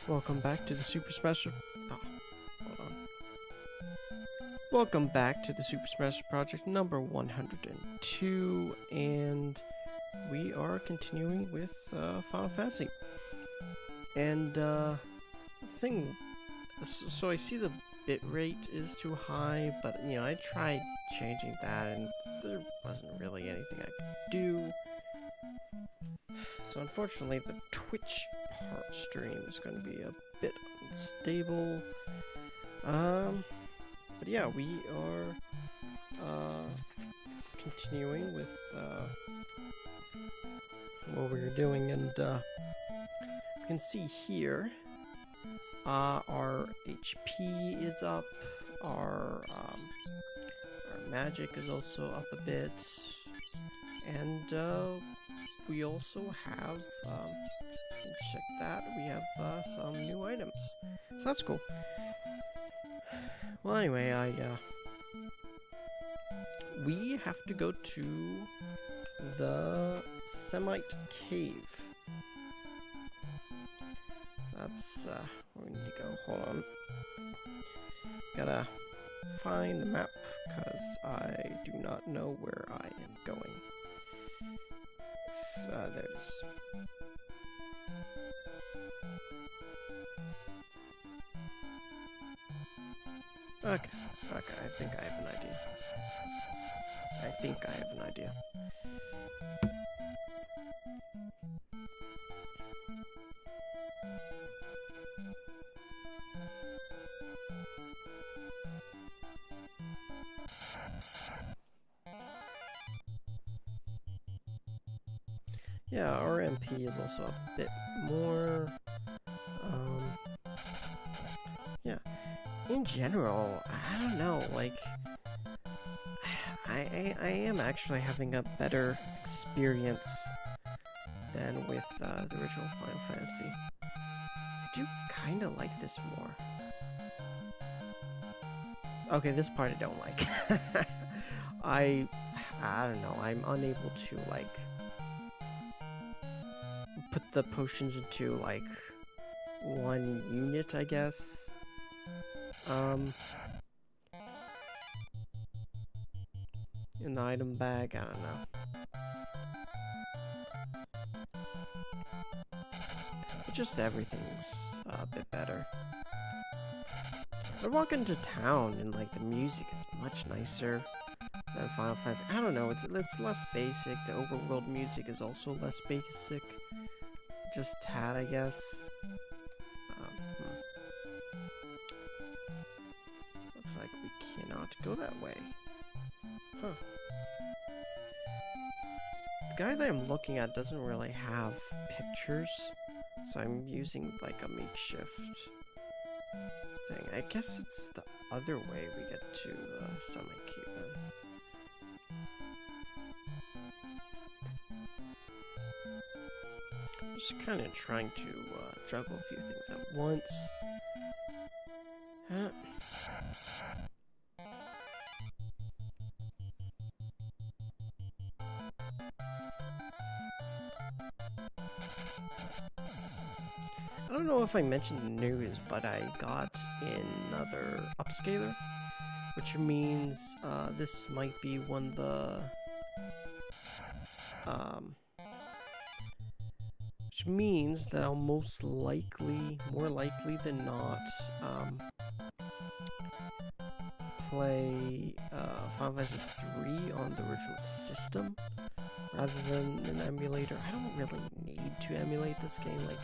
Welcome back to the Super Smash... hold on. Welcome back to the Super Smash Project number 102, and we are continuing with Final Fantasy. And so I see the bit rate is too high, but you know, I tried changing that and there wasn't really anything I could do. So unfortunately the Twitch stream is going to be a bit unstable. But yeah, we are continuing with what we were doing, and you can see here our HP is up, our magic is also up a bit, and we also have check that, we have some new items, so that's cool. Well, anyway, we have to go to the Semite Cave. That's where we need to go. Hold on. Gotta find the map, because I do not know where I am going. There it is. Okay, I think I have an idea. Yeah, our MP is also a bit more, yeah. In general, I don't know, like, I am actually having a better experience than with the original Final Fantasy. I do kind of like this more. Okay, this part I don't like. I don't know, I'm unable to, like, put the potions into, like, one unit, I guess. In the item bag, I don't know. But just everything's a bit better. I walk into town and, like, the music is much nicer than Final Fantasy. I don't know, it's less basic. The overworld music is also less basic. Just tad, I guess. Looks like we cannot go that way. Huh. guy that I'm looking at doesn't really have pictures, so I'm using like a makeshift thing. I guess it's the other way we get to the semi-cave then. Just kind of trying to juggle a few things at once. I don't know if I mentioned the news, but I got another upscaler, which means this might be one of the which means that I'll most likely, more likely than not, play Final Fantasy 3 on the original system rather than an emulator. I don't really need to emulate this game. Like,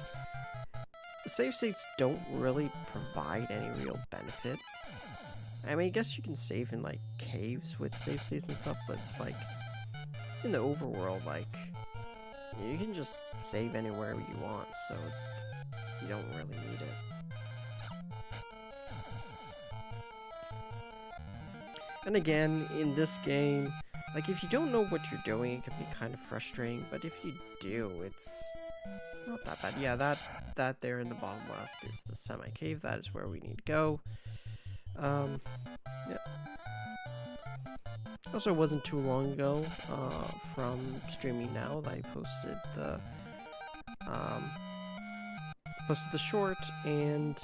save states don't really provide any real benefit. I mean, I guess you can save in like caves with save states and stuff, but it's like in the overworld, like you can just save anywhere you want, so you don't really need it. And again, in this game, like if you don't know what you're doing, it can be kind of frustrating, but if you do, it's not that bad. Yeah, that there in the bottom left is the semi-cave. That is where we need to go. Yeah. Also, it wasn't too long ago from Streaming Now that I posted the short, and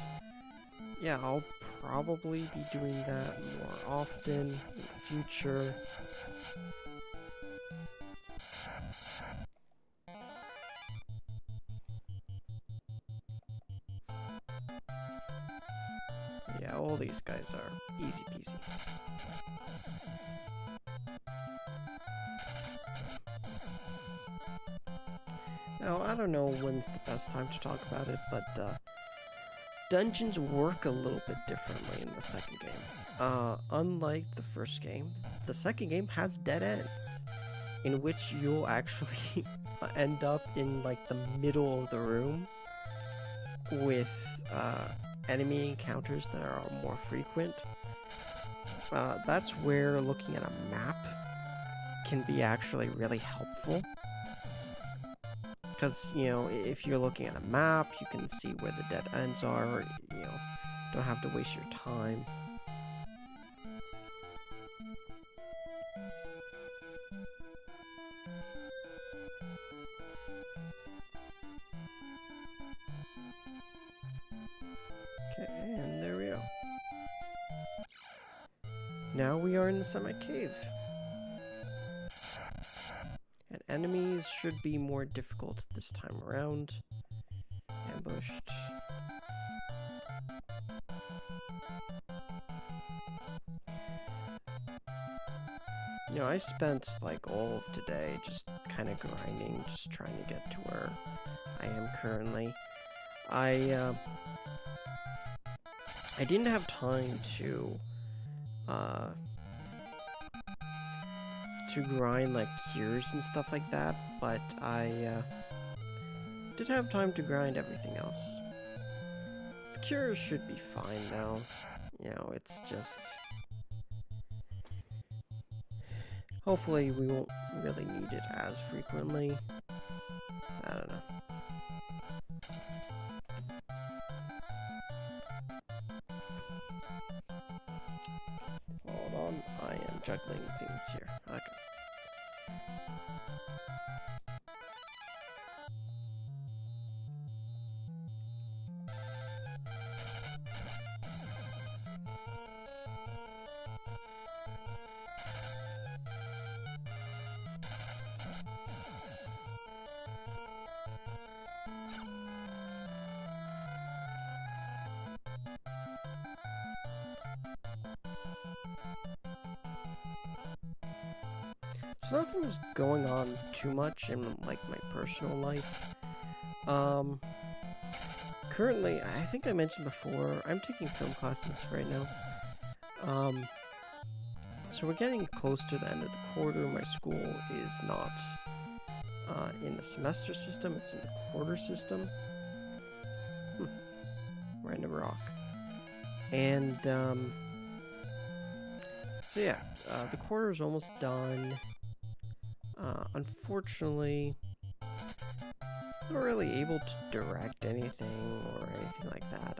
yeah, I'll probably be doing that more often in the future. Yeah, all these guys are easy peasy. Now, I don't know when's the best time to talk about it, but dungeons work a little bit differently in the second game. Unlike the first game, the second game has dead ends, in which you'll actually end up in like the middle of the room with enemy encounters that are more frequent. That's where looking at a map can be actually really helpful. Because, you know, if you're looking at a map, you can see where the dead ends are, or, you know, don't have to waste your time. Okay, and there we go. Now we are in the semi-cave. And enemies should be more difficult this time around. Ambushed. You know, I spent like all of today just kind of grinding, just trying to get to where I am currently. I didn't have time to grind like cures and stuff like that, but I did have time to grind everything else. The cures should be fine now. You know, it's just hopefully we won't really need it as frequently. I don't know. Hold on, I am juggling things here. Okay. So nothing's going on too much in like my personal life. Currently, I think I mentioned before, I'm taking film classes right now. So we're getting close to the end of the quarter. My school is not in the semester system, it's in the quarter system. Random rock. And, so yeah, the quarter is almost done. Unfortunately, I'm not really able to direct anything or anything like that.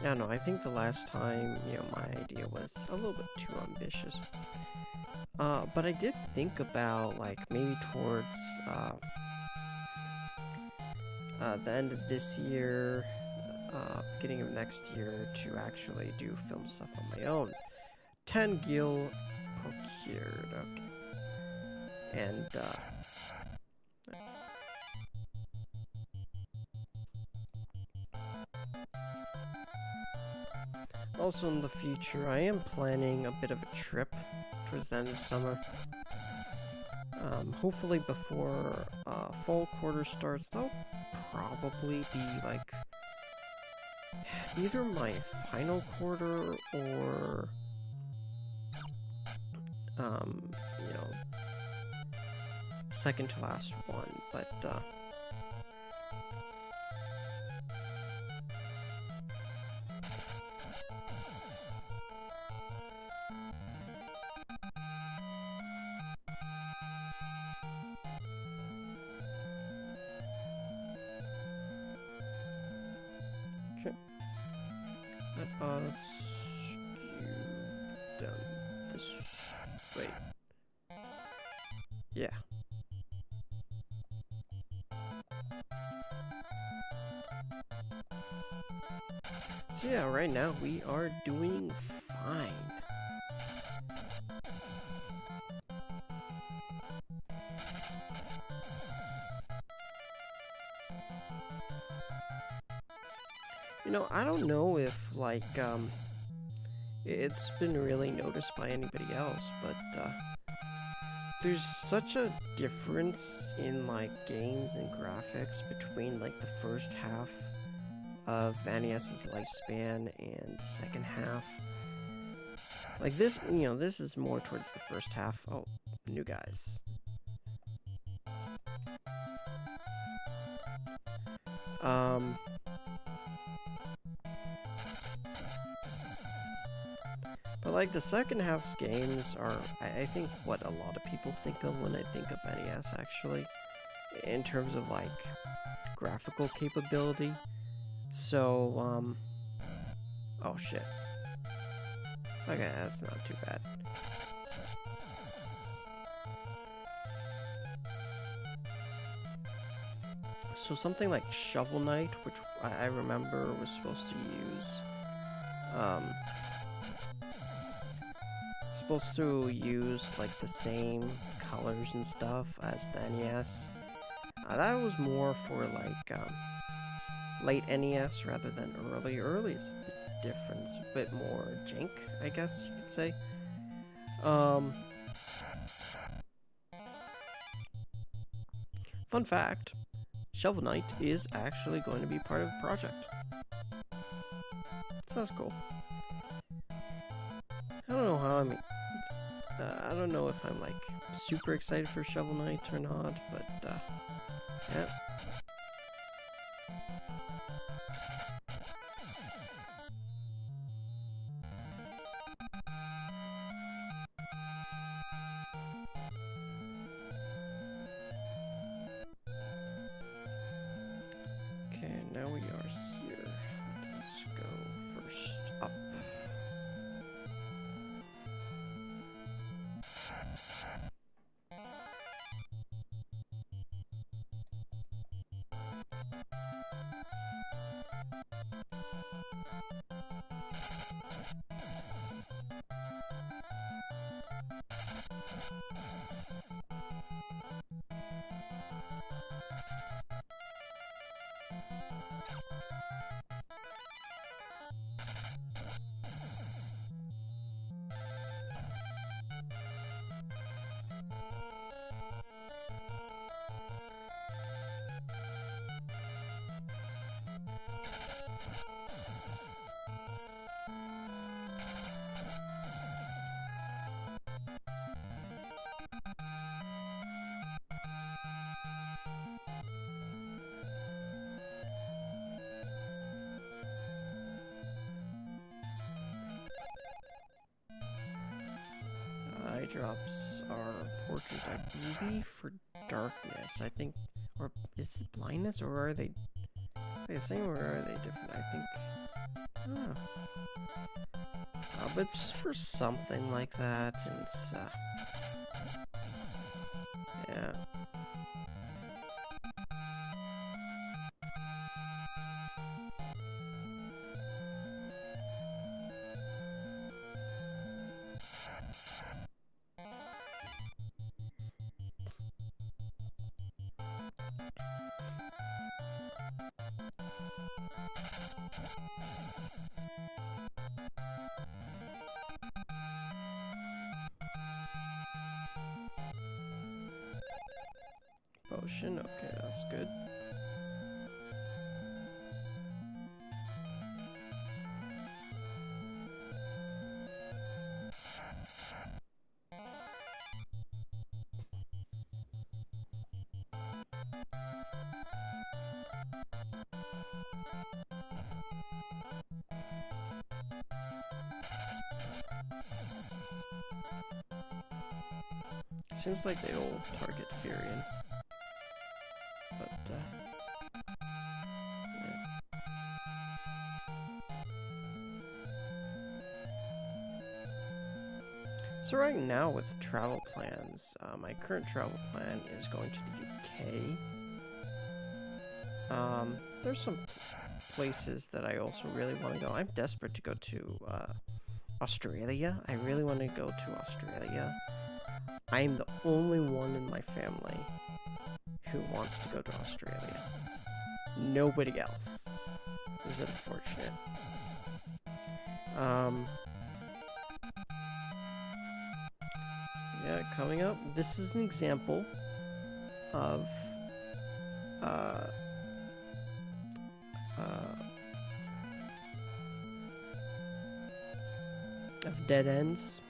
I don't know, I think the last time, my idea was a little bit too ambitious. But I did think about, like, maybe towards, the end of this year, beginning of next year, to actually do film stuff on my own. 10 gil procured, okay. And, also in the future, I am planning a bit of a trip towards the end of summer. Hopefully before fall quarter starts. That'll probably be like either my final quarter or second to last one, but okay. Let us skew down this way. Yeah. So yeah, right now we are doing fine. I don't know if, like, it's been really noticed by anybody else, but, there's such a difference in, like, games and graphics between, like, the first half of the NES's lifespan and the second half. Like, this, this is more towards the first half. Oh, new guys. But, like, the second half's games are, I think, what a lot of people think of when I think of NES, actually, in terms of, like, graphical capability. So, oh shit. Okay, that's not too bad. So something like Shovel Knight, which I remember was supposed to use, like the same colors and stuff as the NES. That was more for like late NES rather than early. Early is a bit different, it's a bit more jank, I guess you could say. Fun fact, Shovel Knight is actually going to be part of the project. So that's cool. I don't know how I don't know if I'm like super excited for Shovel Knight or not, but yeah. Okay, now we are here. Let's go first up. drops are important, I believe, for darkness. I think, or is it blindness, or are they the same, or are they different? I think, but it's for something like that, and it's, yeah. Potion, okay, that's good. Seems like they all target Furion. But, yeah. So right now with travel plans, my current travel plan is going to the UK. There's some places that I also really want to go. I'm desperate to go to Australia. I really want to go to Australia. I'm the only one in my family who wants to go to Australia. Nobody else. Which is unfortunate. Yeah, coming up, this is an example of dead ends,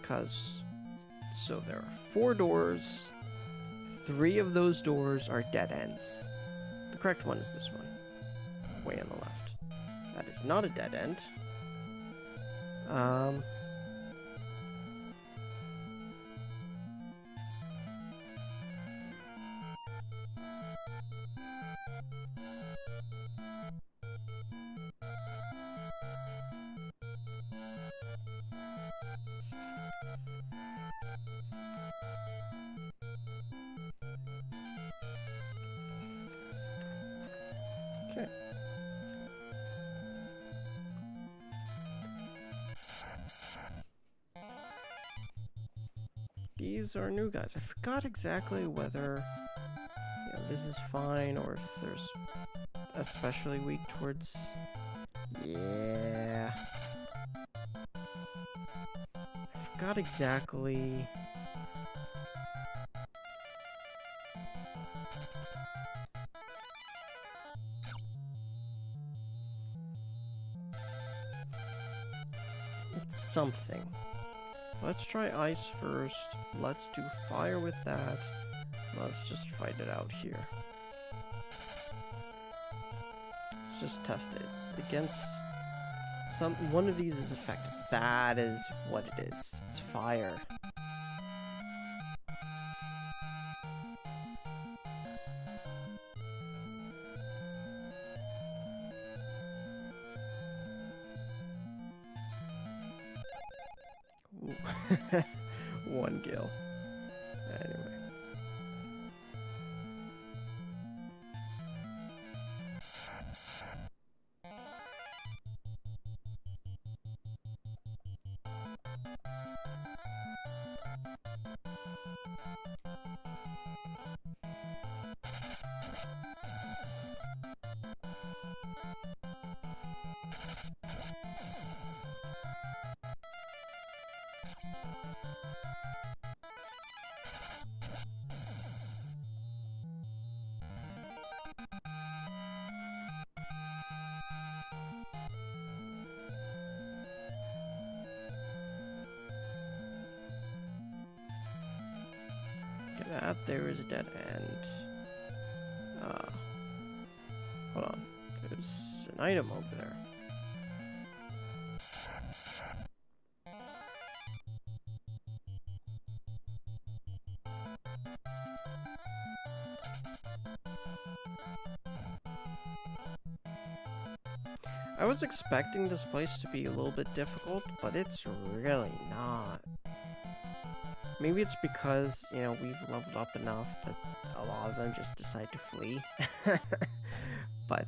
because so there are 4 doors. 3 of those doors are dead ends. The correct one is this one, way on the left. That is not a dead end. Okay. These are new guys. I forgot exactly whether this is fine or if there's especially weak towards... Yeah. I forgot exactly... It's something. Let's try ice first. Let's do fire with that. Let's just fight it out here. Let's just test it. It's against one of these is effective. That is what it is. It's fire. Ooh. 1 gil. Anyway. That there is a dead end. Hold on. There's an item over there. I was expecting this place to be a little bit difficult, but it's really not. Maybe it's because, you know, we've leveled up enough that a lot of them just decide to flee. But,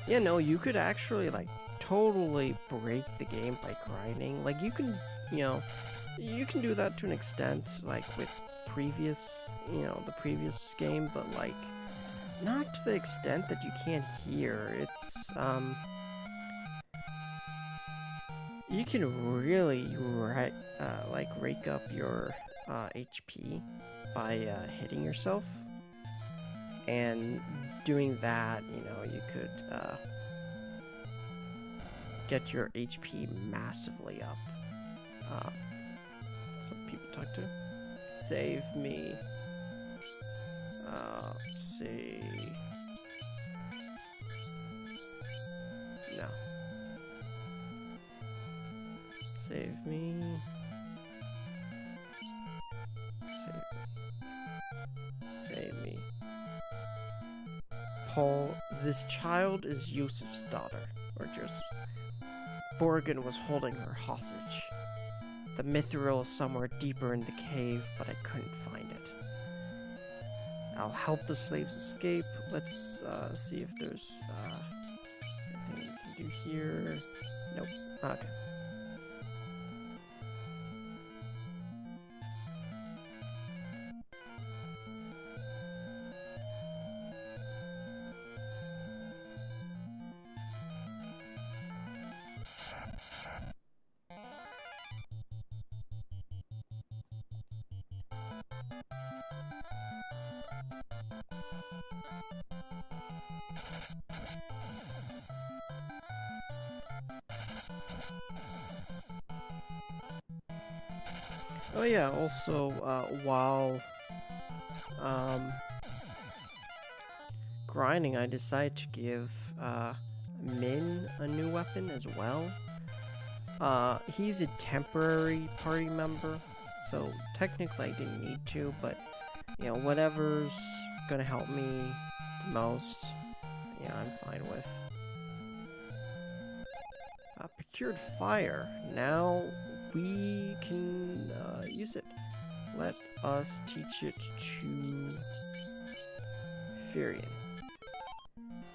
yeah, no, you could actually, like, totally break the game by grinding. Like, you can, you know, you can do that to an extent, like, with previous, you know, the previous game, but, like, not to the extent that you can't hear. It's, you can really, like, rake up your, HP by, hitting yourself. And doing that, you know, you could, get your HP massively up. Some people talk to. Save me. Let's see. No. Save me. Save me. Paul, this child is Yusuf's daughter, or Joseph's. Borgin was holding her hostage. The mithril is somewhere deeper in the cave, but I couldn't find it. I'll help the slaves escape. Let's see if there's anything we can do here. Nope. Okay. Oh yeah, also, while, grinding, I decided to give, Min a new weapon as well. He's a temporary party member, so technically I didn't need to, but, you know, whatever's gonna help me the most, yeah, I'm fine with. Procured fire. Now we can use it. Let us teach it to Furion.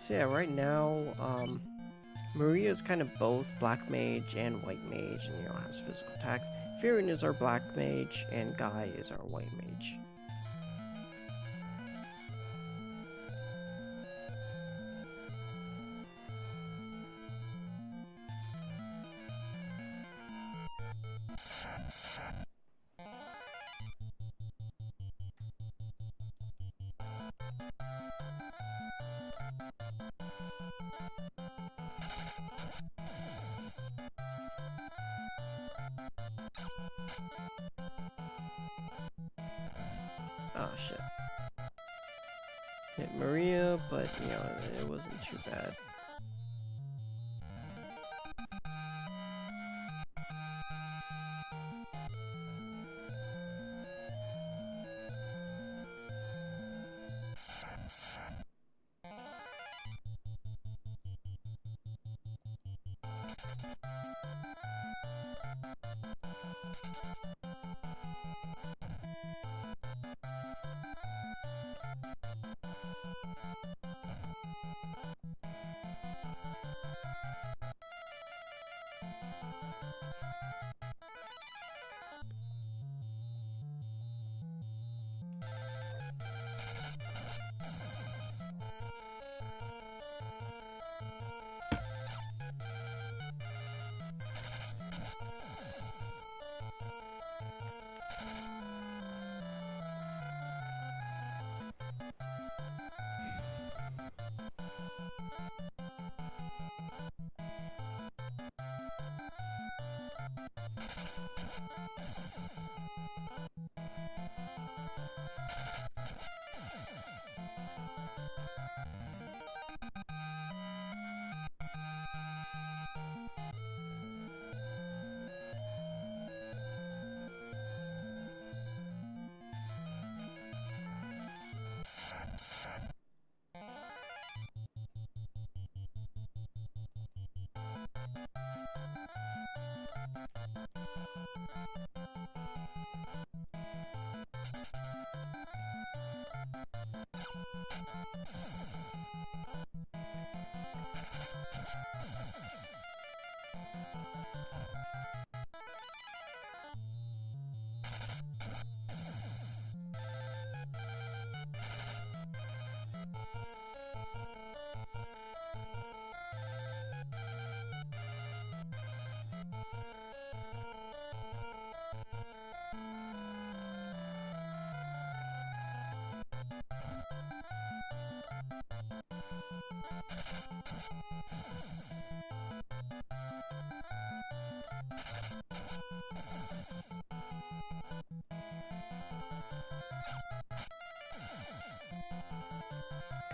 So yeah, right now, Maria is kind of both black mage and white mage, and, you know, has physical attacks. Furion is our black mage, and Guy is our white mage. Oh shit. Hit Maria, but, you know, it wasn't too bad.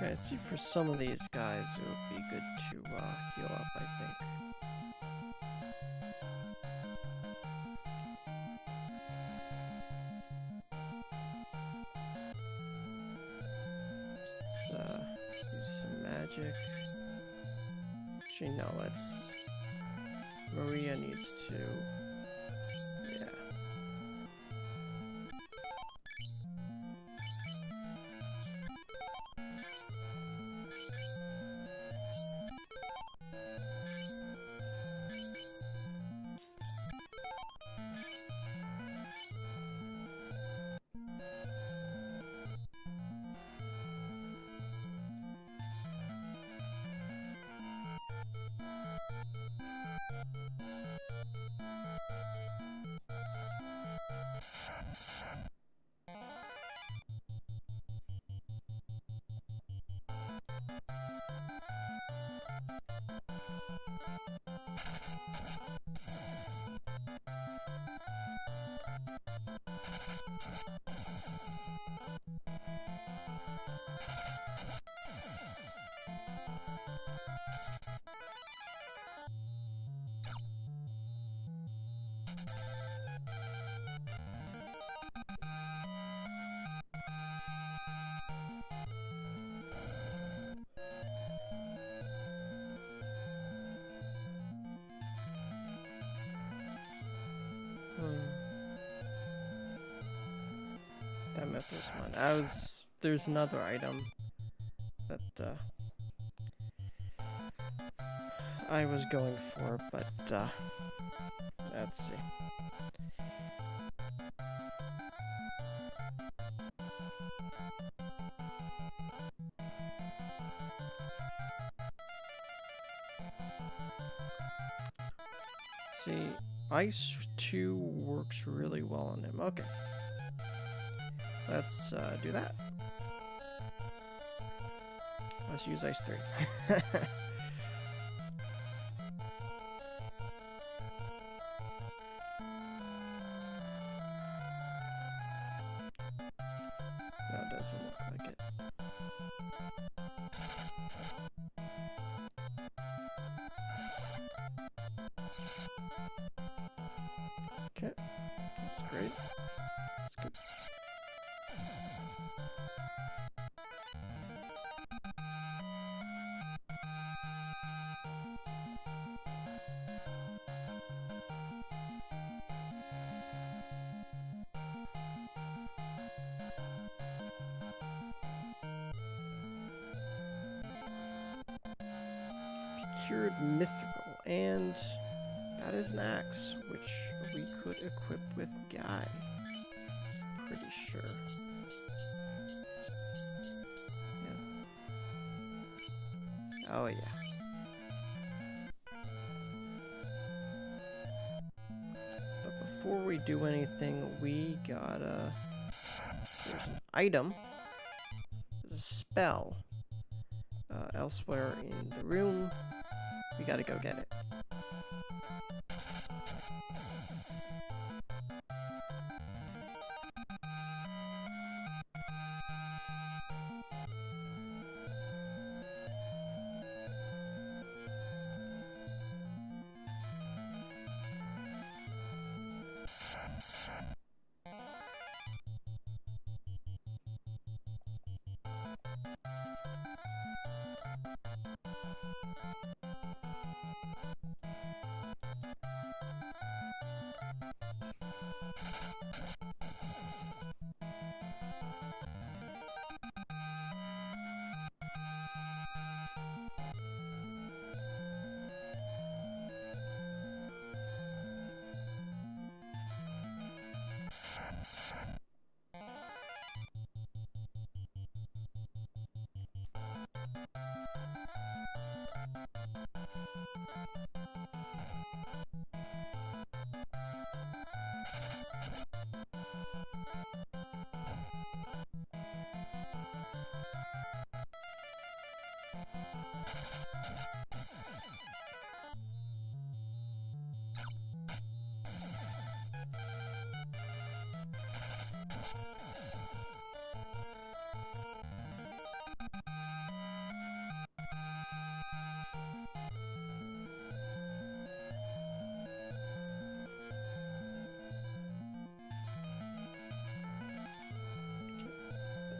Okay, see, for some of these guys, it would be good to heal up, I think. Let's use some magic. Actually, no, let's... Maria needs to... Yeah. That myth was mine. There's another item that I was going for, but let's see. See, Ice 2 works really well on him. Okay. Let's do that. Let's use Ice 3. No, it doesn't look like it. Okay, that's great. That's good. Procured Mithril, and that is an axe, which we could equip with Guy. Pretty sure. Yeah. Oh yeah. But before we do anything, we gotta... There's an item. There's a spell. Elsewhere in the room. We gotta go get it.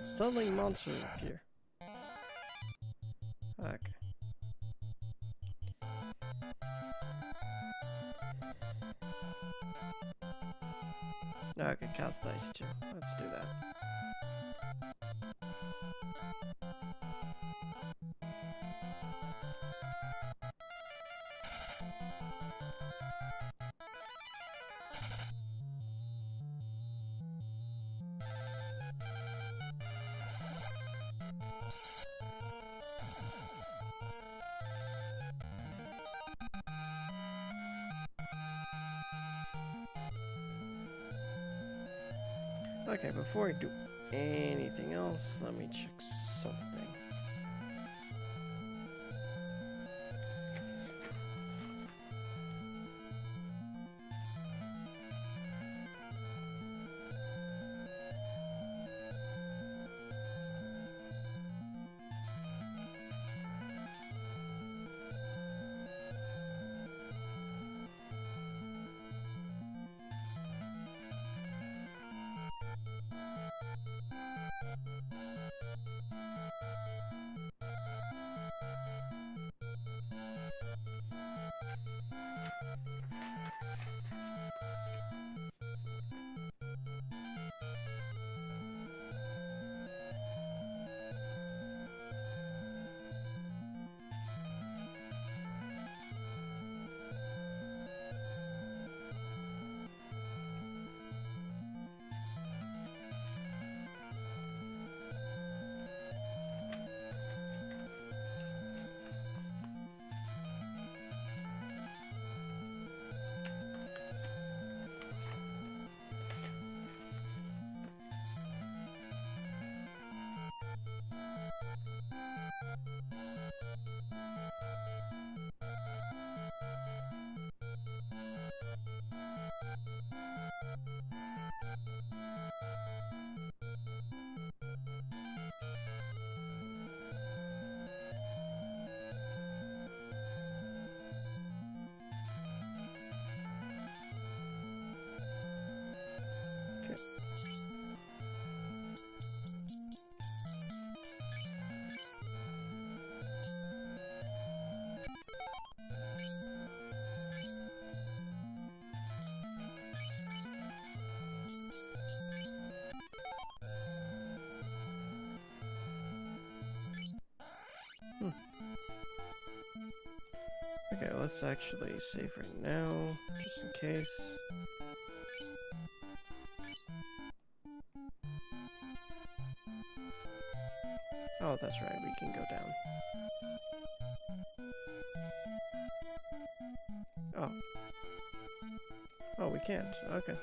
Suddenly monsters appear. Okay. Okay, cast dice too. Let's do that. Okay, before I do anything else, let me check something. Okay, let's actually save right now, just in case. Oh, that's right, we can go down. Oh. Oh, we can't. Okay.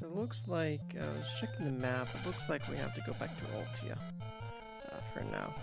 So it looks like, I was checking the map, it looks like we have to go back to Altia for now.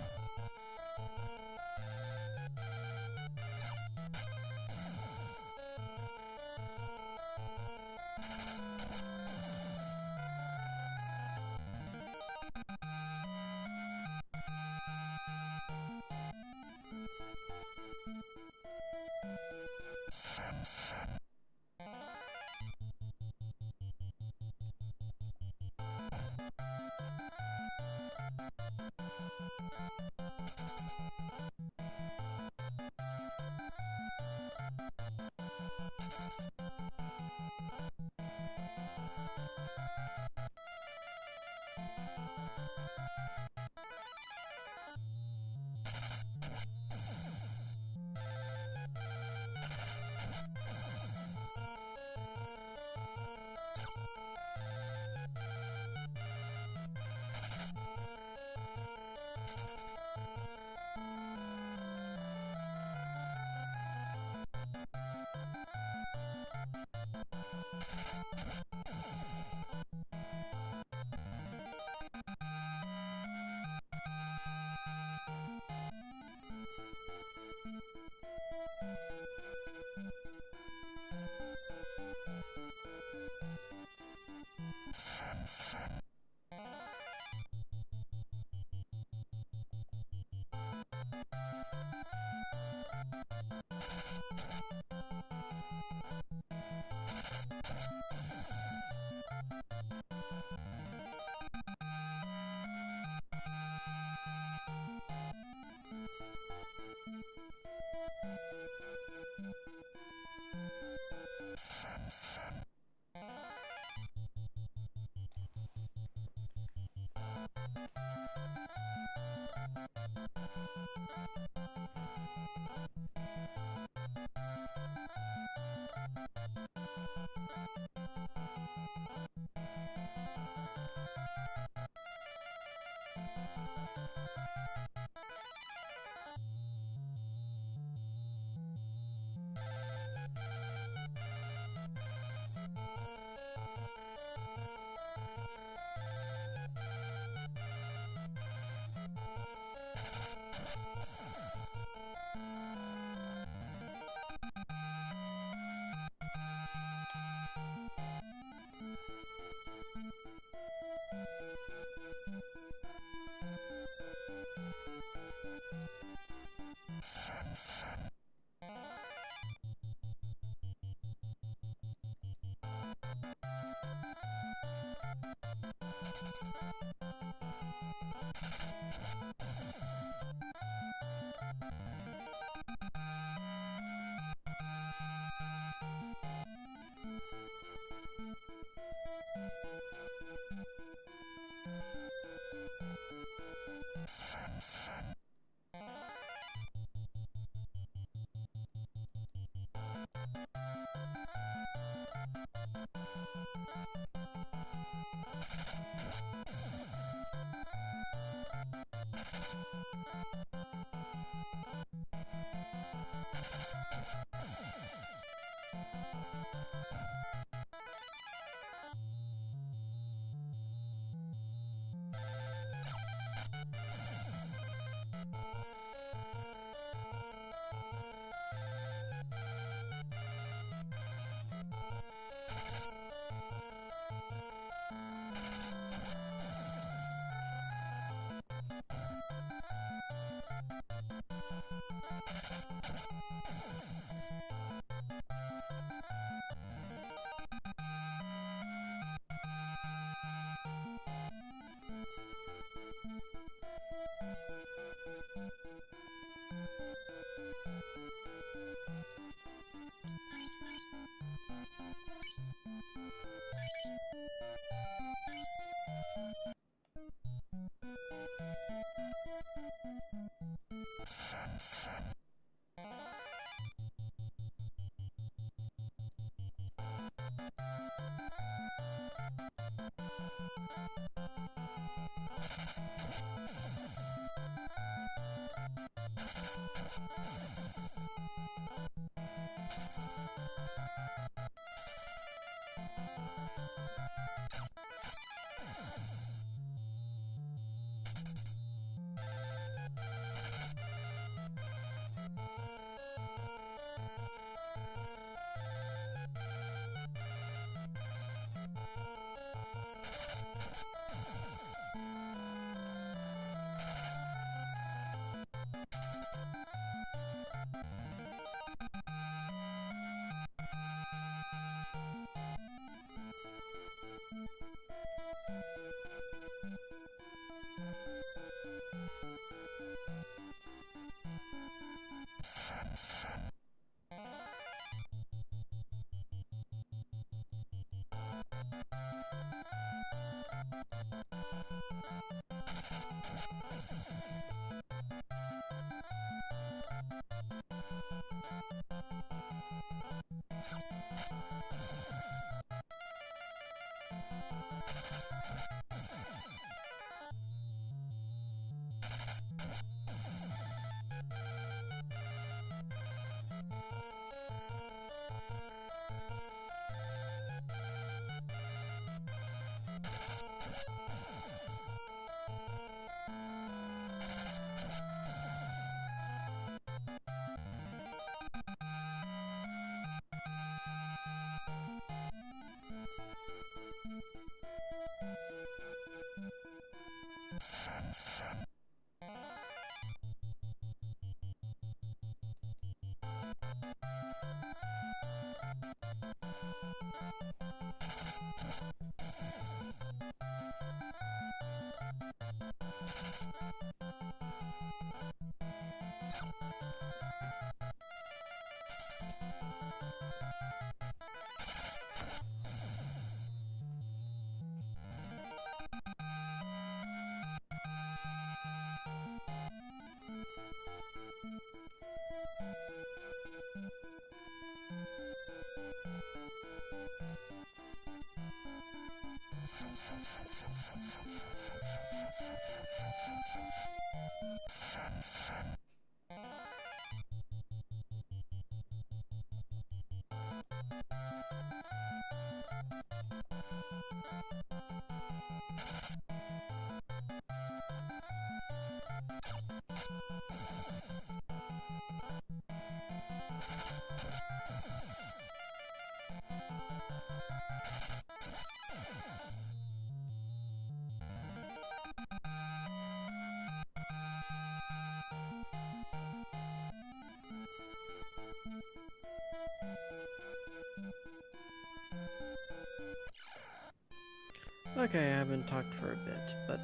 Okay, I haven't talked for a bit, but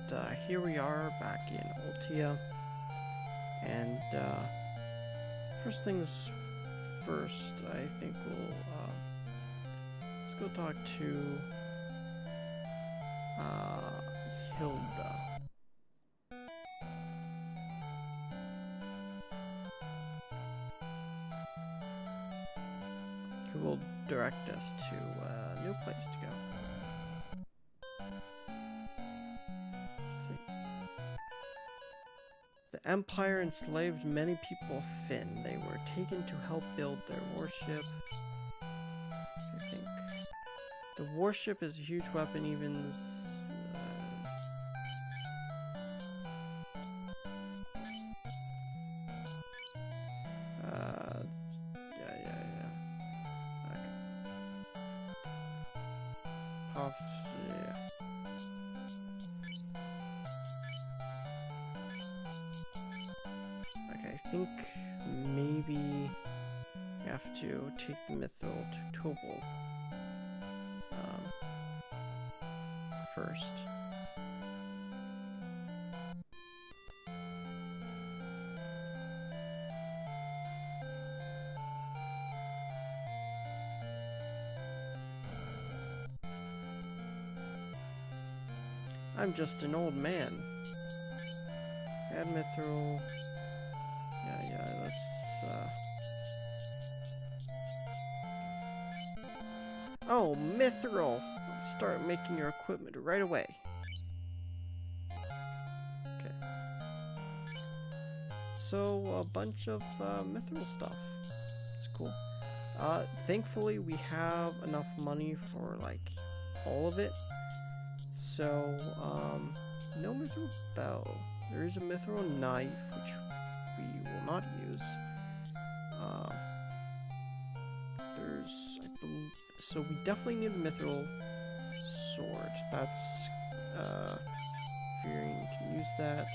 here we are back in Ultia, and first things first, I think we'll let's go talk to Hilda. Who will direct us to a new place to go. The Empire enslaved many people of Finn. They were taken to help build their warship. I think the warship is a huge weapon, even I think maybe we have to take the mithril to Tobal first. I'm just an old man. Add mithril. Yeah, let's, Oh, mithril! start making your equipment right away. Okay. So, a bunch of mithril stuff. It's cool. Thankfully, we have enough money for, like, all of it. So, no mithril bell. There is a mithril knife, which we will not use. So we definitely need the mithril sword. That's, fearing you can use that.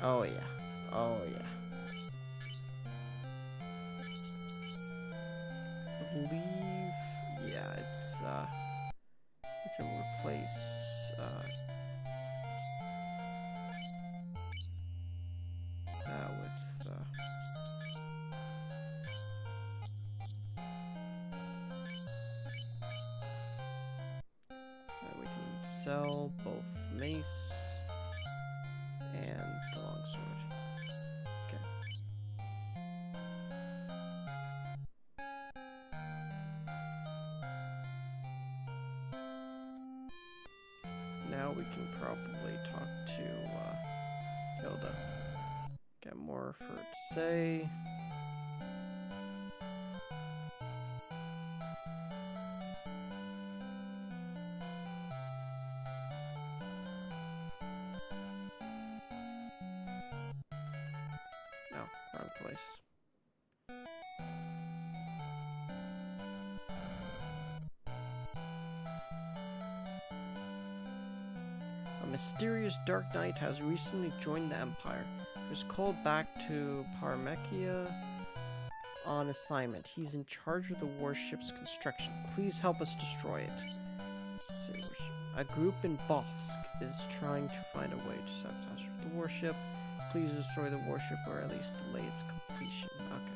Oh, yeah. Oh, yeah. I believe, yeah, it's, we can replace, that with, we can sell both mace and the longsword. Okay. Now we can probably talk to Hilda. Get more for her to say. No, wrong place. A mysterious Dark Knight has recently joined the Empire. He was called back to Parmekia on assignment. He's in charge of the warship's construction. Please help us destroy it. A group in Bosk is trying to find a way to sabotage the warship. Please destroy the warship or at least delay its completion. Okay.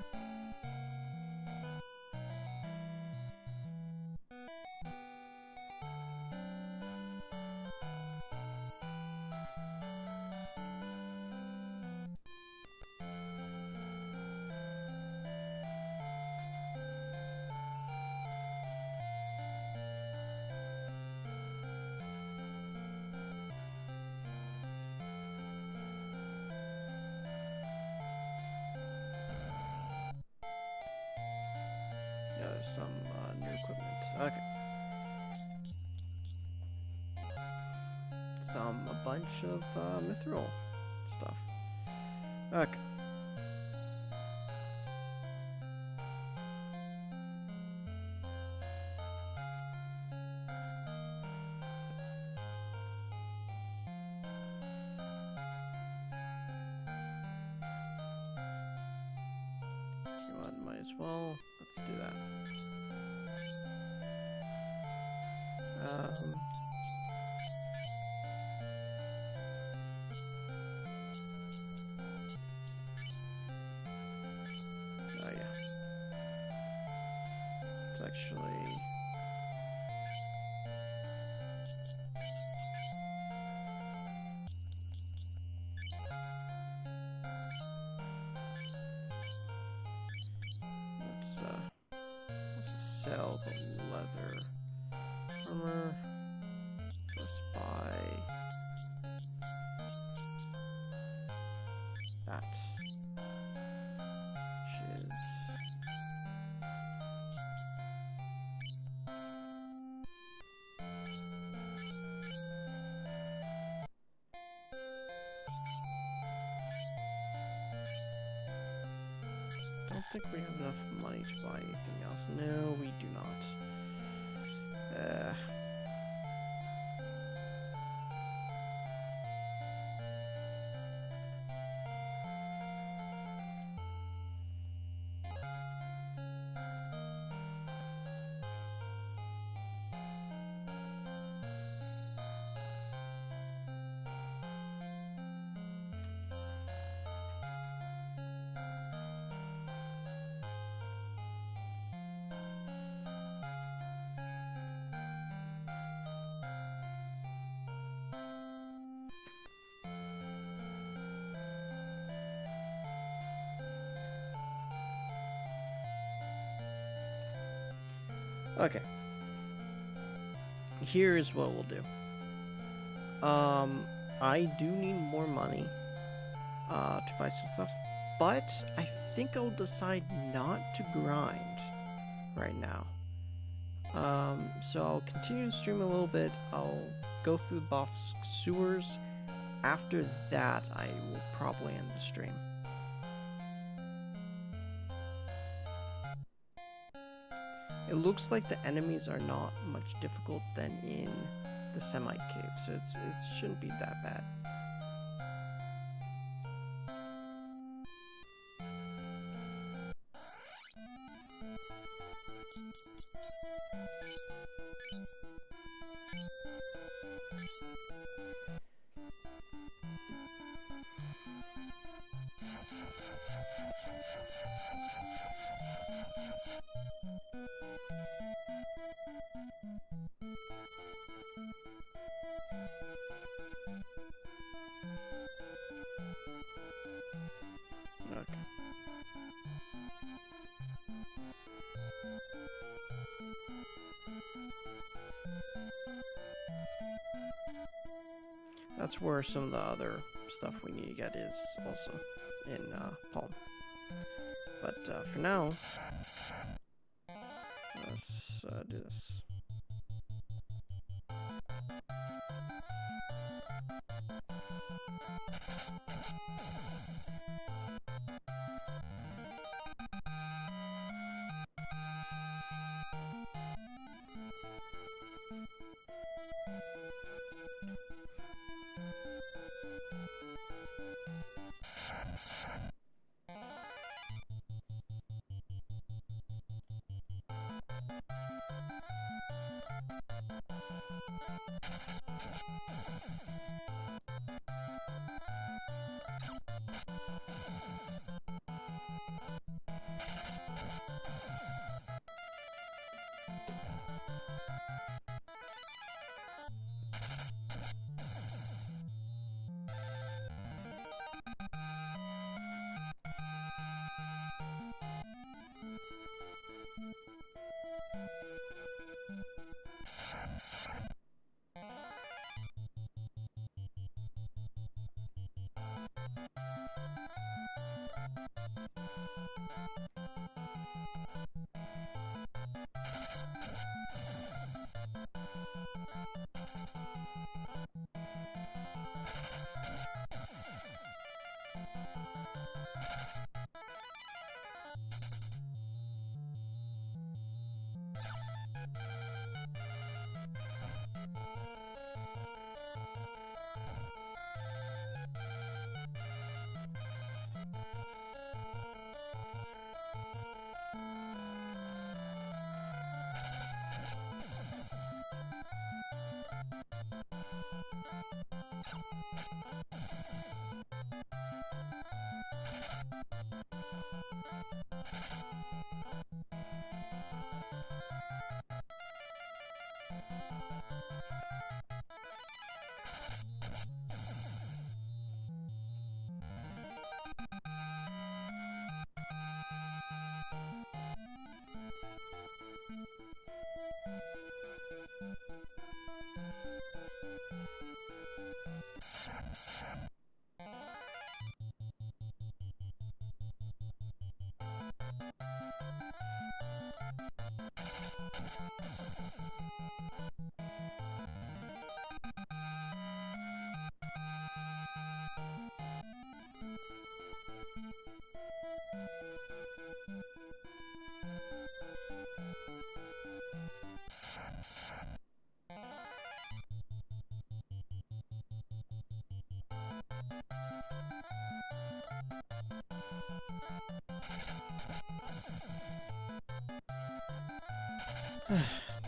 Yeah, there's some new equipment. Okay. A bunch of mithril stuff. Okay. You want, might as well. Let's do that. Oh yeah. It's actually let's sell the leather armor. Let's buy that, which is don't think we have enough money to buy anything else. No, we do not. Okay. here is what we'll do. I do need more money to buy some stuff, but I think I'll decide not to grind right now. So I'll continue to stream a little bit. I'll go through the boss sewers. After that, I will probably end the stream. It looks like the enemies are not much difficult than in the Semite Cave, so it shouldn't be that bad. Okay. That's where some of the other stuff we need to get is also in Palm. But for now, let's do this.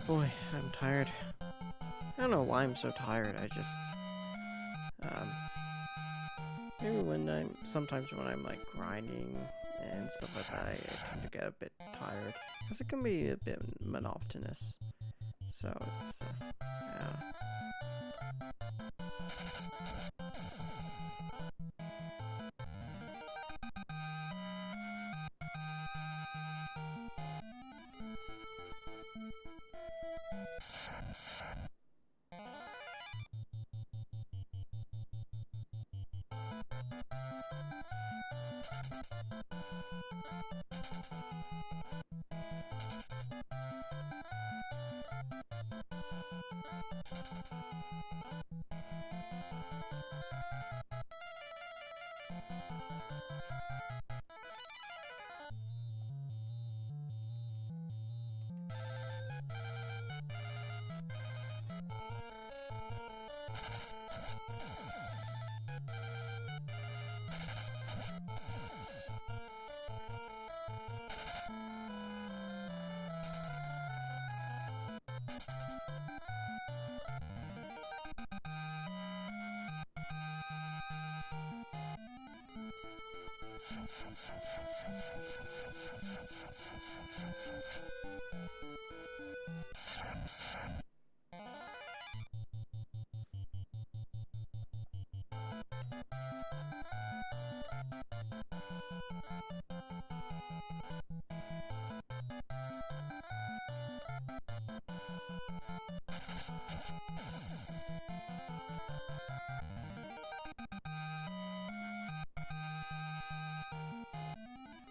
Boy, I'm tired. I don't know why I'm so tired. I just, maybe sometimes when I'm like grinding and stuff like that, I tend to get a bit tired. Because it can be a bit monotonous. So it's, yeah.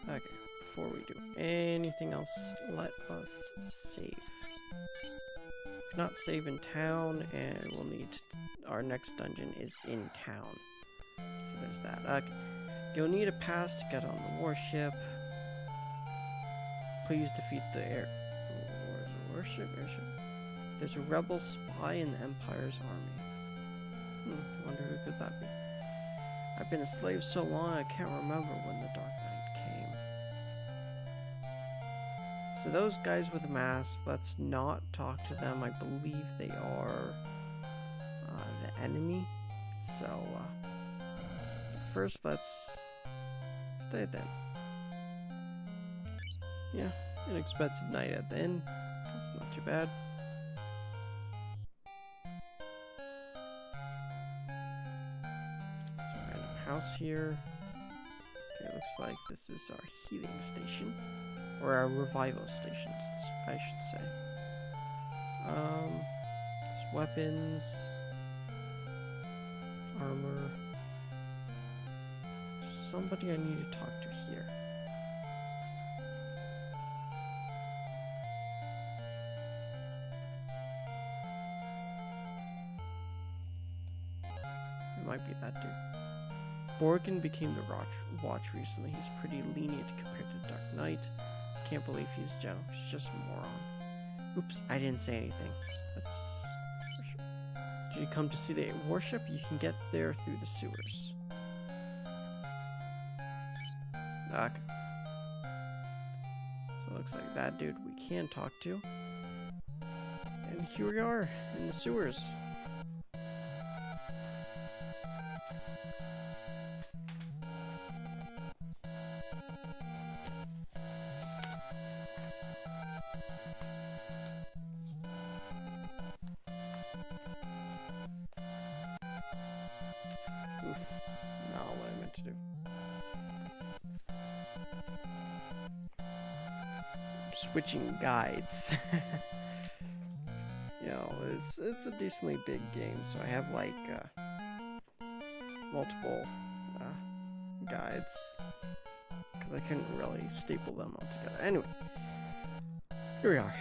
Okay, before we do anything else, let us save. Cannot save in town, and we'll need our next dungeon is in town. So there's that. Okay. You'll need a pass to get on the warship. Please defeat the airship. There's a rebel spy in the Empire's army. Wonder who could that be? I've been a slave so long I can't remember when the Dark Knight came. So those guys with masks, let's not talk to them. I believe they are the enemy. So first let's stay at the inn. Yeah, inexpensive night at the inn. That's not too bad. House here. Okay, looks like this is our healing station, or our revival station, I should say. There's weapons, armor. There's somebody I need to talk to here. It might be that dude. Borgin became the Watch recently. He's pretty lenient compared to Dark Knight. Can't believe he's gentle. He's just a moron. Oops, I didn't say anything. That's... Did you come to see the warship? You can get there through the sewers. Okay. So it looks like that dude we can talk to. And here we are, in the sewers. Oof. Not what I meant to do. Switching guides. You know, it's a decently big game, so I have like multiple guides because I couldn't really staple them all together. Anyway, here we are.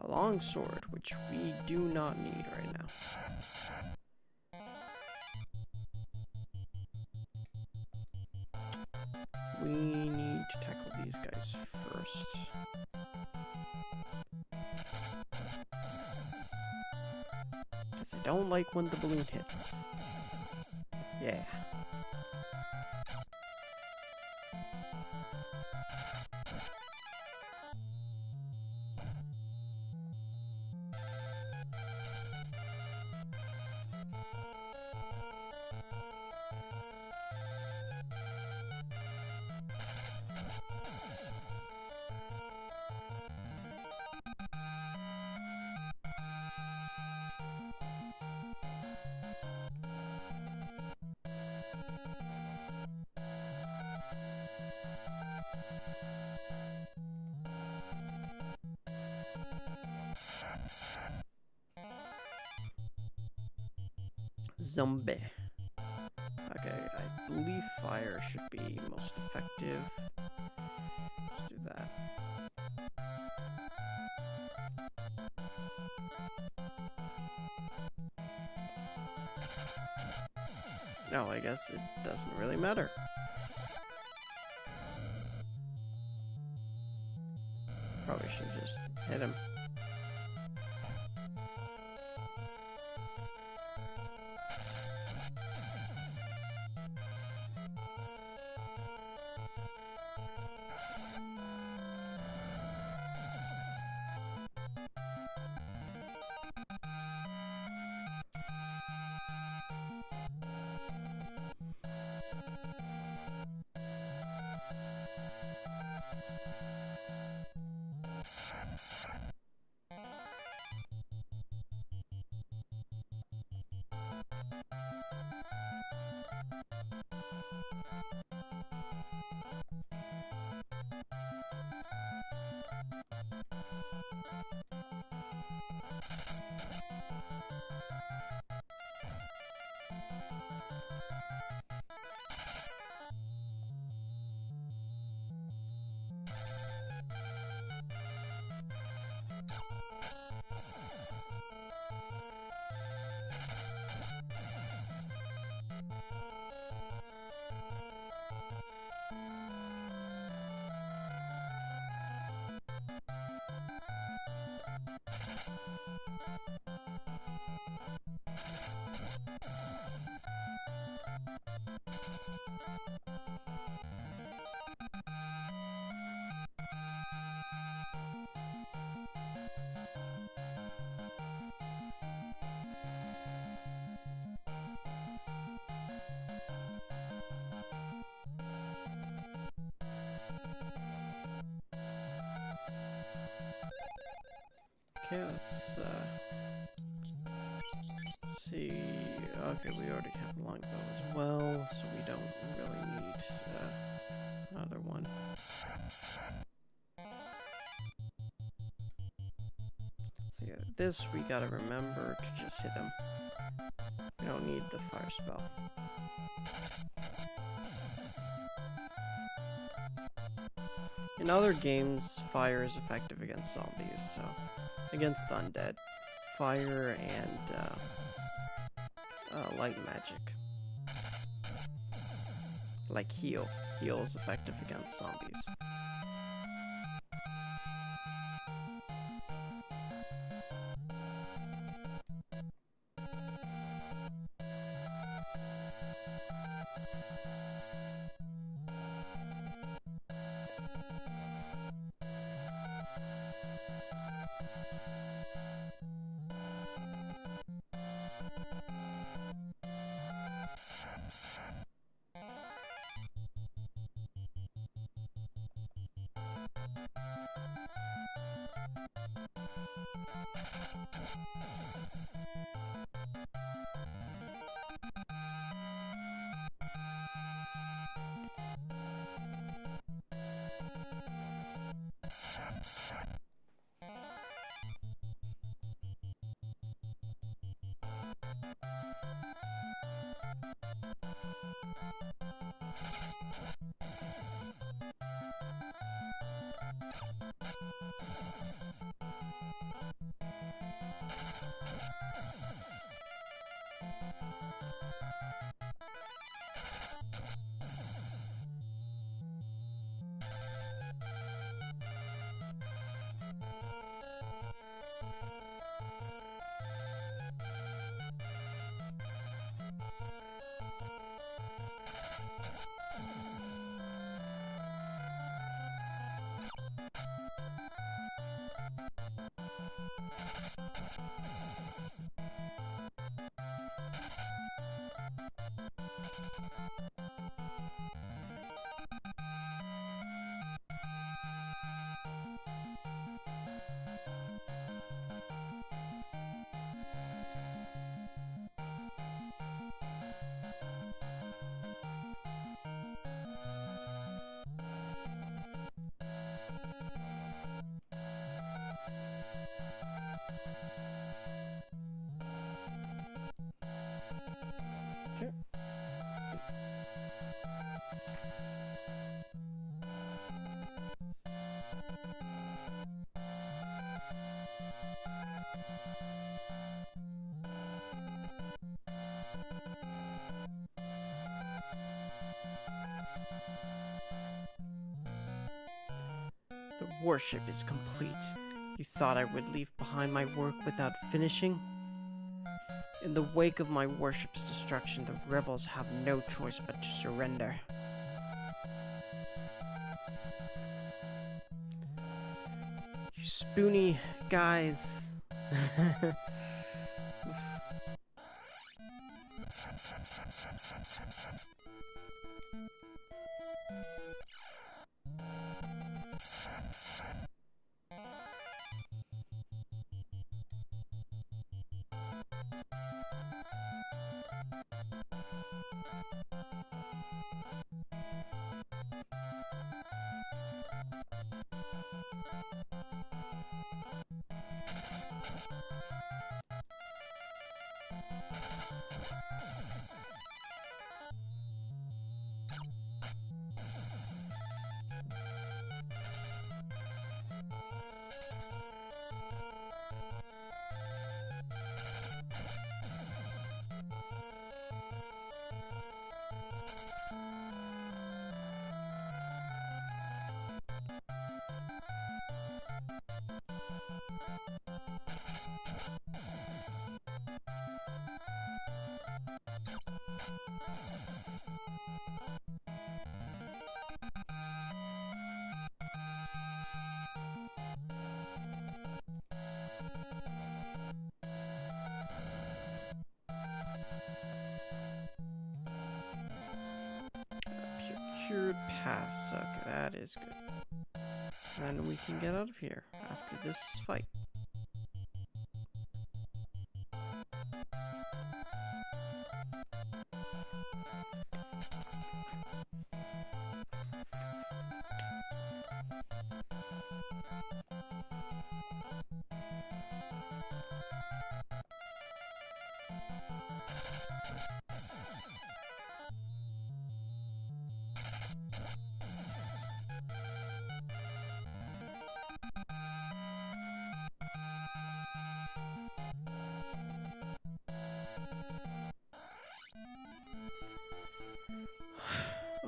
A long sword, which we do not need right now. We need to tackle these guys first. Because I don't like when the balloon hits. Yeah. Zombie. Okay, I believe fire should be most effective. Let's do that. No, I guess it doesn't really matter. Probably should just hit him. Okay, let's see. Okay, we already have longbow as well, so we don't really need another one. So yeah, this we gotta remember to just hit him. We don't need the fire spell. In other games, fire is effective against zombies, so against the undead. Fire and light magic. Like heal. Heal is effective against zombies. The warship is complete. You thought I would leave behind my work without finishing? In the wake of my warship's destruction, the rebels have no choice but to surrender. You spoony guys. Procured pass. Okay, that is good. And we can get out of here after this fight.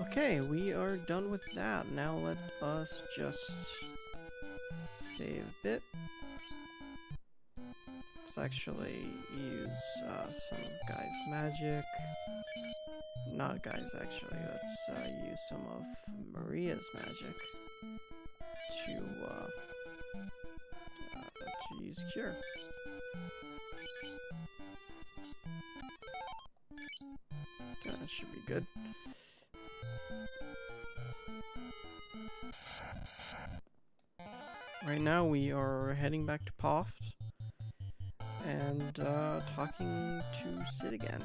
Okay, we are done with that. Now let us just save a bit. Let's actually use some Guy's magic. Not Guy's, actually. Let's use some of Maria's magic to use Cure. Okay, that should be good. Right now we are heading back to Poft and talking to Sid again.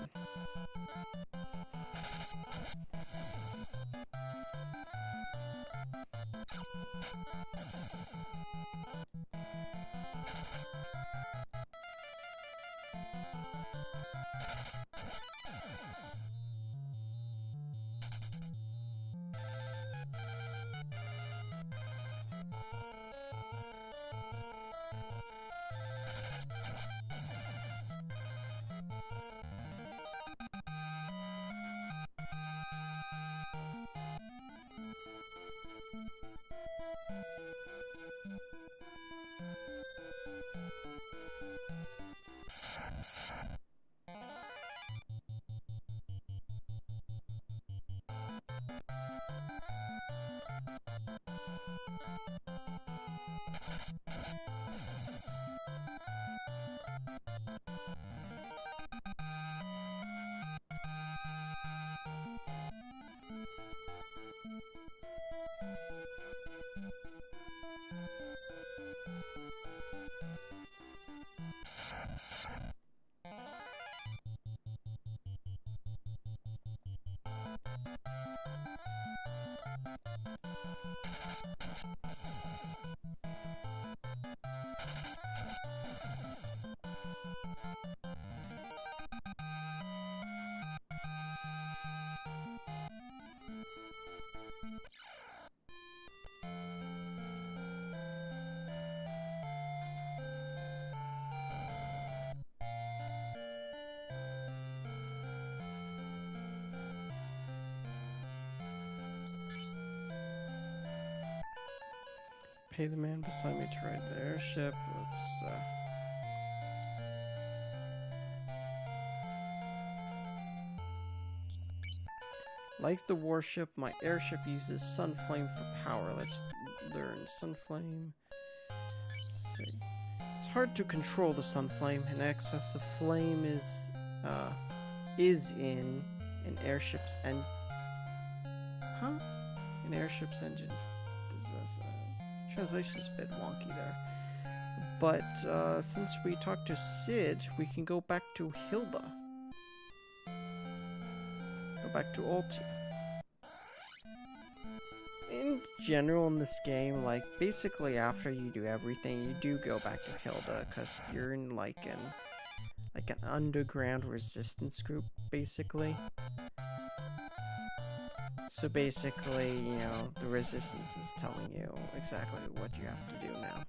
pay the man beside me to ride the airship. Let's, like the warship, my airship uses Sunflame for power. Let's learn Sunflame. Let's see. It's hard to control the Sunflame. An excess of flame is in an airship's an airship's engines. Translation's a bit wonky there. But since we talked to Sid, we can go back to Hilda. Go back to Altia. In general in this game, like, basically after you do everything, you do go back to Hilda, because you're in, like an underground resistance group, basically. So basically, you know, the resistance is telling you exactly what you have to do now.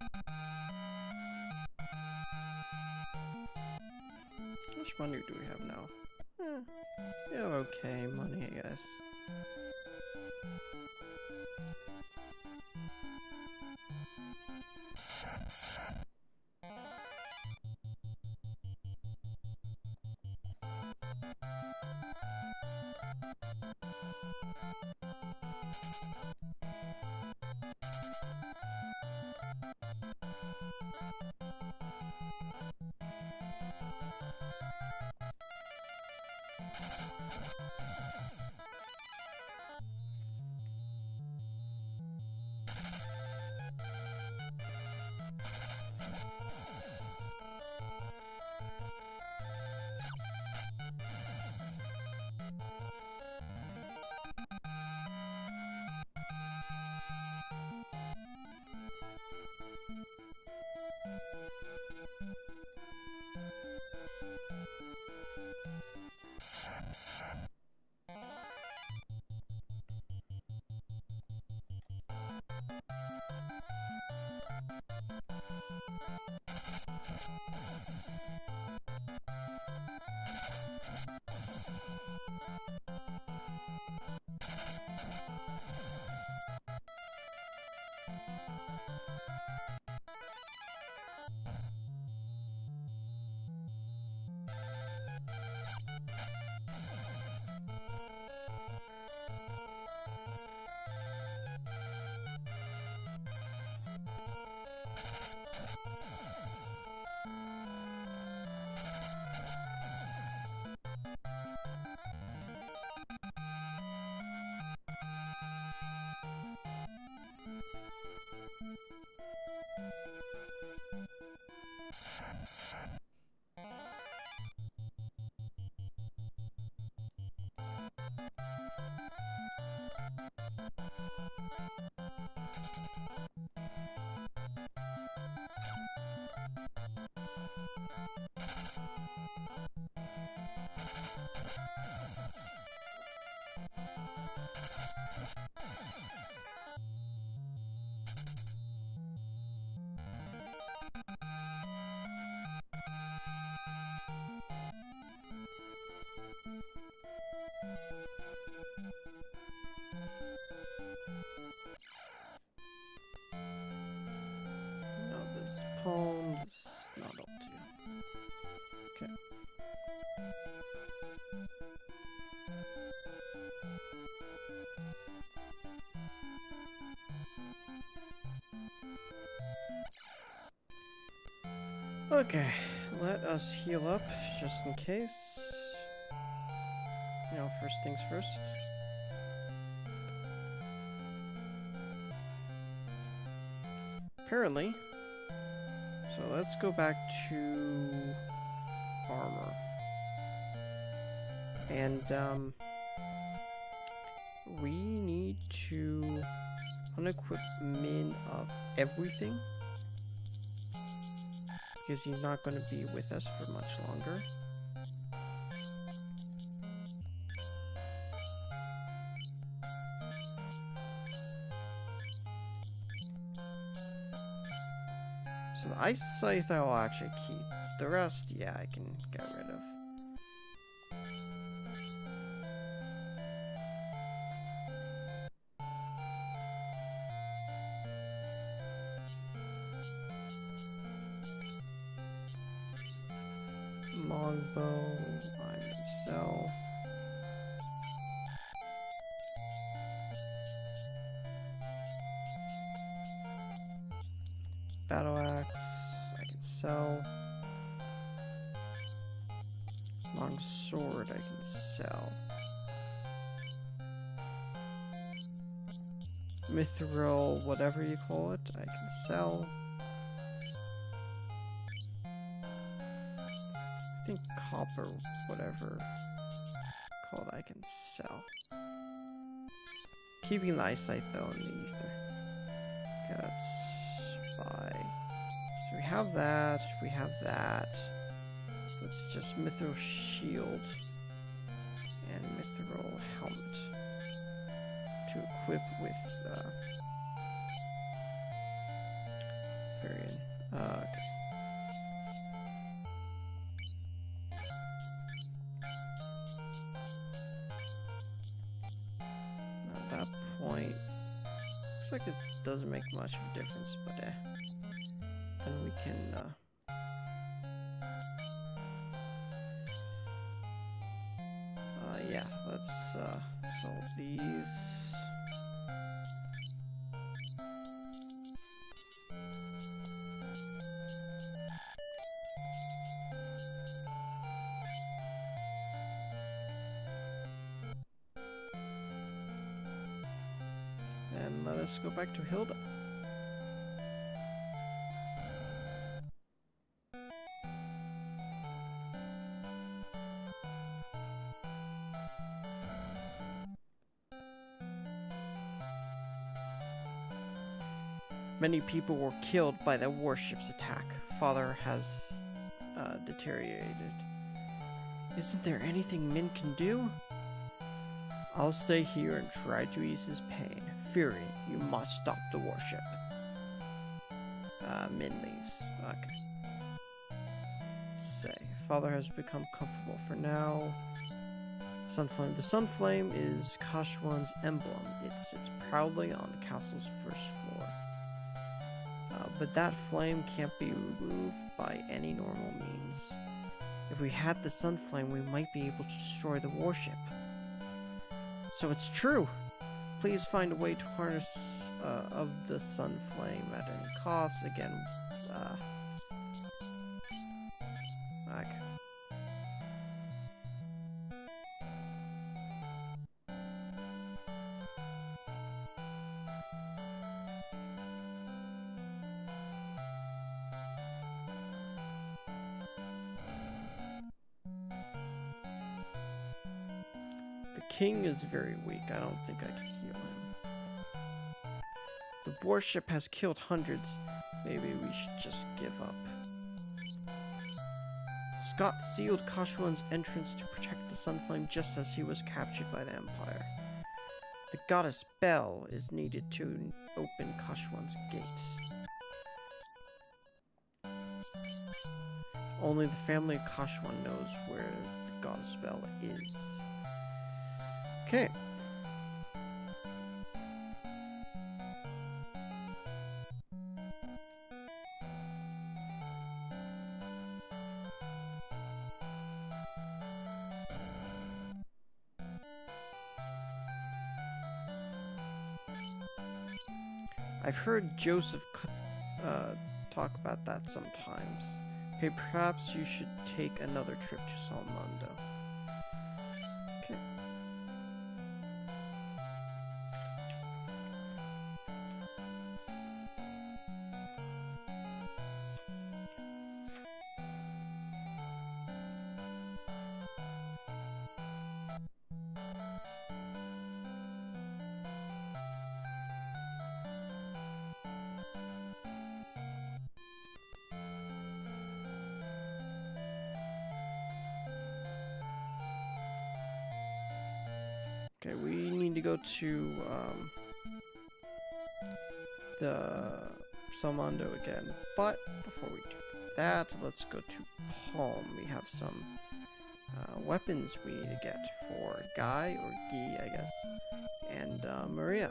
How much money do we have now? Yeah, okay, money, I guess. Home, this is not Altia. Okay. Okay, let us heal up just in case. You know, first things first. Apparently. So let's go back to armor. And we need to unequip Min of everything. Because he's not going to be with us for much longer. So the Ice Scythe I will actually keep. The rest, yeah, I can get rid of. Longbow, I'm gonna sell. Battle axe, I can sell. Long sword, I can sell. Mithril, whatever you call it, I can sell. I think copper, whatever called, I can sell. Keeping the eyesight though in the ether. Okay, let's buy. So we have that, we have that. So it's just mithril shield and mithril helmet to equip with Varian. Okay. At that point, looks like it doesn't make much of a difference, but then we can yeah, let's solve these. And let us go back to Hilda. Many people were killed by the warship's attack. Father has deteriorated. Isn't there anything Min can do? I'll stay here and try to ease his pain. Fury, you must stop the warship. Min leaves. Okay. Say, Father has become comfortable for now. Sunflame. The Sunflame is Kashuan's emblem. It sits proudly on the castle's first floor. But that flame can't be removed by any normal means. If we had the Sunflame, we might be able to destroy the warship. So it's true. Please find a way to harness of the Sunflame at any cost. Again, okay. The king is very weak. I don't think I can heal him. The warship has killed hundreds. Maybe we should just give up. Scott sealed Kashuan's entrance to protect the Sunflame just as he was captured by the Empire. The goddess Bell is needed to open Kashuan's gate. Only the family of Kashuan knows where the goddess Bell is. Okay. I've heard Joseph talk about that sometimes. Okay, perhaps you should take another trip to Salmondo. Okay. Okay, we need to go to the Salmondo again, but before we do that, let's go to Palm. We have some weapons we need to get for Guy, or Guy, I guess, and Maria.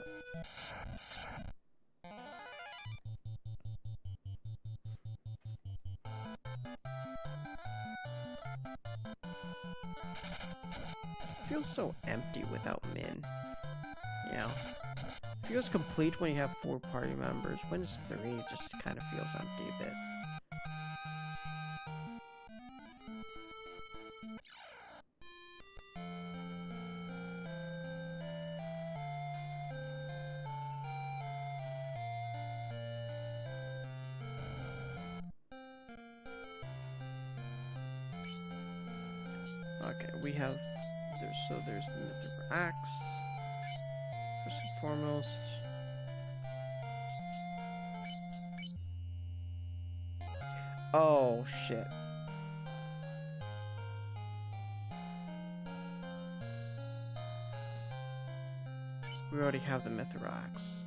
Feels so empty without Min. You know? Feels complete when you have 4 party members. When it's 3, it just kind of feels empty a bit. Okay, we have there's the Mithril Axe. First and foremost. Oh shit. We already have the Mithril Axe.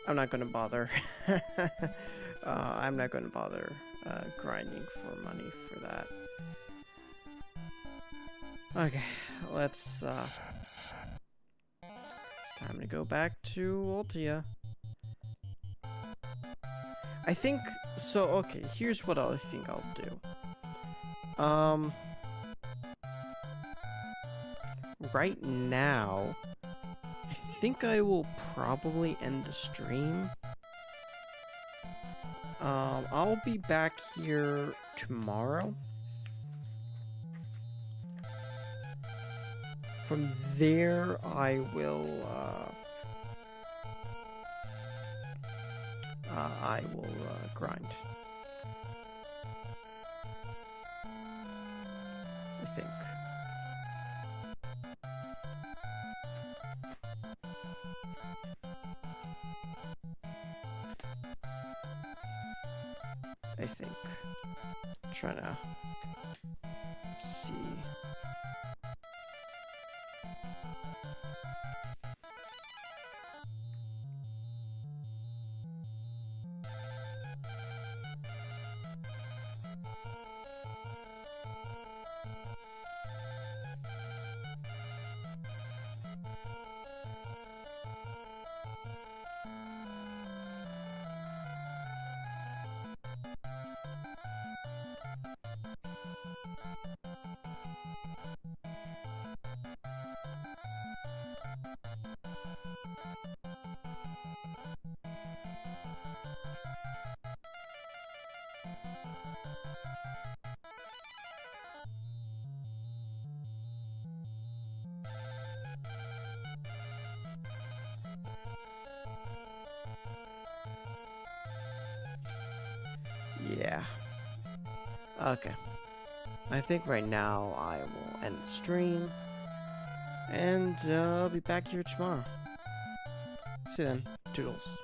I'm not gonna bother. I'm not gonna bother grinding for money for that. Okay, let's it's time to go back to Ultia. I think so. Okay, here's what I think I'll do. Right now, I think I will probably end the stream. I'll be back here tomorrow. From there, I will grind. I think. I'm trying to see. Yeah. Okay. I think right now I will end the stream. And I'll be back here tomorrow. See you then. Toodles.